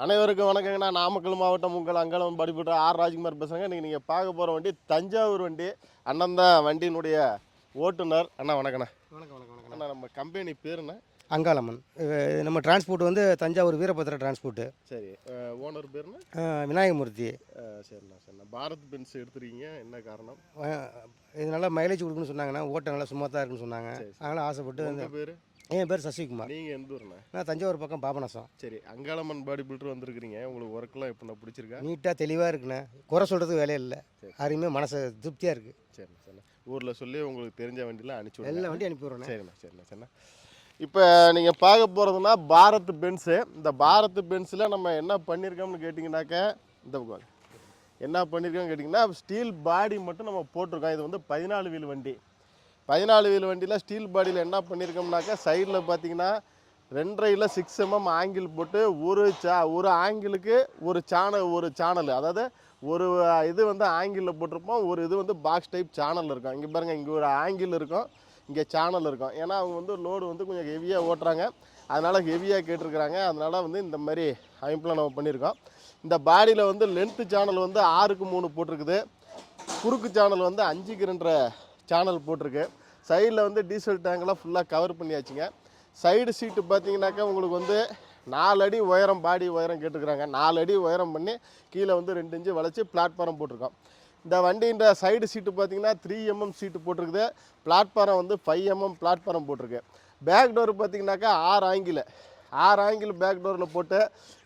அனைவருக்கும் வணக்கங்கண்ணா. நாமக்கல் மாவட்டம் உங்கள் Angalamman body builder R Rajkumar பேசுகிறேங்க. இன்றைக்கி நீங்கள் பார்க்க போகிற வண்டி தஞ்சாவூர் வண்டி. அண்ணன் தான் வண்டியினுடைய ஓட்டுநர். அண்ணா வணக்கண்ணா. வணக்கம் வணக்கம் வணக்கம் அண்ணா, நம்ம கம்பெனி பேருண்ணா? அங்காளம்மன். நம்ம டிரான்ஸ்போர்ட் வந்து தஞ்சாவூர் வீரபத்திர டிரான்ஸ்போர்ட்டு. சரி. ஓனர் பேருண்ணா? விநாயகமூர்த்தி. சரிண்ணா. பாரத் பென்ஸ் எடுத்துருக்கீங்க, என்ன காரணம்? இது நல்லா மைலேஜ் கொடுக்குன்னு சொன்னாங்கண்ணா, ஓட்ட நல்லா சும்மாத்தான் இருக்குன்னு சொன்னாங்க. அதனால் ஆசைப்பட்டு. உங்கள் பேர்? என் பேர் சசிகுமார். நீங்கள் எந்த ஊருண்ணா? நான் தஞ்சாவூர் பக்கம் பாபநாசம். சரி. அங்காளம்மன் பாடி பில்டர் வந்திருக்கிறீங்க. உங்களுக்கு ஒர்க்லாம் எப்படின்னா பிடிச்சிருக்கா? நீட்டாக தெளிவாக இருக்குண்ணே. குறை சொல்கிறதுக்கு வேலையே இல்லை. யாரையுமே மனசு திருப்தியாக இருக்குது. சரிண்ணா. ஊரில் சொல்லி உங்களுக்கு தெரிஞ்ச வண்டிலாம் அனுப்பிச்சி எல்லா வண்டி அனுப்பி விட்றேன். சரிண்ணா. இப்போ நீங்கள் பார்க்க போகிறதுனா பாரத் பென்ஸு. இந்த பாரத் பென்ஸில் நம்ம என்ன பண்ணியிருக்கோம்னு கேட்டிங்கனாக்கா, இந்த பக்கம் என்ன பண்ணியிருக்கோம்னு கேட்டிங்கன்னா, ஸ்டீல் பாடி மட்டும் நம்ம போட்டிருக்கோம். இது வந்து 14 வீல் வண்டி. 14 வீல் வண்டியில் ஸ்டீல் பாடியில் என்ன பண்ணியிருக்கோம்னாக்கா, சைடில் பார்த்தீங்கன்னா 2.5 6 mm ஆங்கிள் போட்டு ஒரு ஆங்கிளுக்கு ஒரு சேனல், அதாவது ஒரு இது வந்து ஆங்கிளில் போட்டிருப்போம், ஒரு இது வந்து பாக்ஸ் டைப் சேனல் இருக்கும். இங்கே பாருங்கள், இங்கே ஒரு ஆங்கிள் இருக்கும், இங்கே சேனல் இருக்கும். ஏன்னா அவங்க வந்து லோடு வந்து கொஞ்சம் ஹெவியாக ஓட்டுறாங்க, அதனால் ஹெவியாக கேட்டிருக்கிறாங்க. அதனால் வந்து இந்த மாதிரி அமைப்பில் நம்ம பண்ணியிருக்கோம். இந்த பாடியில் வந்து லென்த்து சேனல் வந்து 6க்கு 3 போட்டிருக்குது. குறுக்கு சேனல் வந்து 5க்கு 2 சேனல் போட்டிருக்கு. சைடில் வந்து டீசல் டேங்கெலாம் ஃபுல்லாக கவர் பண்ணியாச்சுங்க. சைடு சீட்டு பார்த்தீங்கன்னாக்கா உங்களுக்கு வந்து 4 அடி உயரம், பாடி உயரம் கேட்டுருக்குறாங்க. 4 அடி உயரம் பண்ணி கீழே வந்து 2 இன்ச்சு வளைச்சி பிளாட்ஃபாரம் போட்டிருக்கோம். இந்த வண்டின்ற சைடு சீட்டு பார்த்தீங்கன்னா 3 mm சீட்டு போட்டிருக்குது. பிளாட்ஃபாரம் வந்து 5 mm பிளாட்ஃபாரம் போட்டிருக்கு. பேக் டோர் பார்த்தீங்கன்னாக்கா 6 ஆங்கிள் பேக் டோரில் போட்டு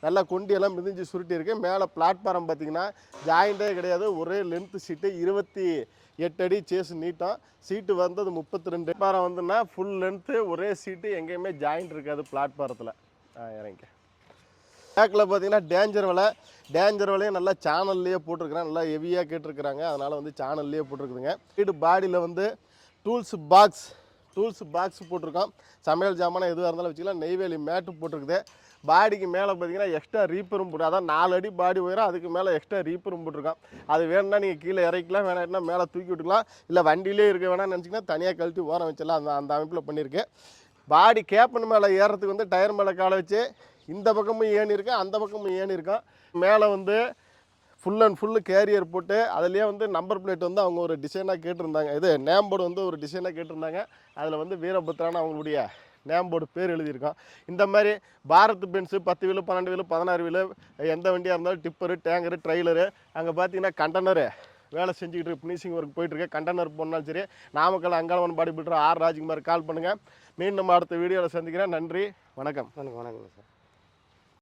நல்லா கொண்டியெல்லாம் மிதிஞ்சு சுருட்டியிருக்கு. மேலே பிளாட்ஃபாரம் பார்த்தீங்கன்னா ஜாயிண்டே கிடையாது, ஒரே லென்த்து சீட்டு, 28 அடி சேஸ் நீட்டம். சீட்டு வந்தது 32. பிளாட்ஃபாரம் வந்துன்னா ஃபுல் லென்த்து, ஒரே சீட்டு, எங்கேயுமே ஜாயிண்ட் இருக்காது பிளாட்ஃபாரத்தில். இறங்க பேக்கில் பார்த்தீங்கன்னா டேஞ்சர் வலையும் நல்லா சேனல்லையே போட்டிருக்கிறேன். நல்லா ஹெவியாக கேட்டிருக்கிறாங்க, அதனால் வந்து சேனல்லையே போட்டிருக்குதுங்க. சைடு பாடியில் வந்து டூல்ஸ் பாக்ஸ் போட்டிருக்கோம். சமையல் ஜாமான் எதுவாக இருந்தாலும் வச்சுக்கலாம். நெய்வேலி மேட்டு போட்டிருக்குது. பாடிக்கு மேலே பார்த்தீங்கன்னா எக்ஸ்ட்ரா ரீப்பரும் போட்டு, அதான் 4 அடி பாடி உயரம், அதுக்கு மேலே எக்ஸ்ட்ரா ரீப்பரும் போட்டிருக்கோம். அது வேணும்னா நீங்கள் கீழே இறக்கலாம், வேணாம்னா மேலே தூக்கி விட்டுக்கலாம். இல்லை வண்டியிலே இருக்க வேணாம்னு நினச்சிங்கன்னா தனியாக கழட்டி ஓரம் வச்சிடலாம். அந்த அமைப்பில் பண்ணியிருக்கு. பாடி கேப்பன் மேலே ஏறுறதுக்கு வந்து டயர் மேலே காலை வச்சு இந்த பக்கமும் ஏணியிருக்கேன், அந்த பக்கமும் ஏணியிருக்கோம். மேலே வந்து ஃபுல் அண்ட் ஃபுல்லு கேரியர் போட்டு அதுலேயே வந்து நம்பர் பிளேட் வந்து அவங்க ஒரு டிசைனாக கேட்டிருந்தாங்க. இது நேம் போர்டு வந்து ஒரு டிசைனாக கேட்டிருந்தாங்க. அதில் வந்து வீரபத்ரான அவங்களுடைய நேம் போர்டு பேர் எழுதியிருக்கோம். இந்த மாதிரி Bharat Benz 10 wheel 12 wheel 16 wheel எந்த வண்டியாக இருந்தாலும் டிப்பரு, டேங்கரு, ட்ரெய்லரு, அங்கே பார்த்தீங்கன்னா கண்டனரு வேலை செஞ்சுக்கிட்டு ஃபினிஷிங் ஒர்க் போயிட்டுருக்கு. கண்டனர் போனாலும் சரி, Namakkal Angalamman body builder R Rajkumar call பண்ணுங்கள். மீண்டும் நம்ம அடுத்த வீடியோவில் சந்திக்கிறேன். நன்றி, வணக்கம். வணக்கம் சார்.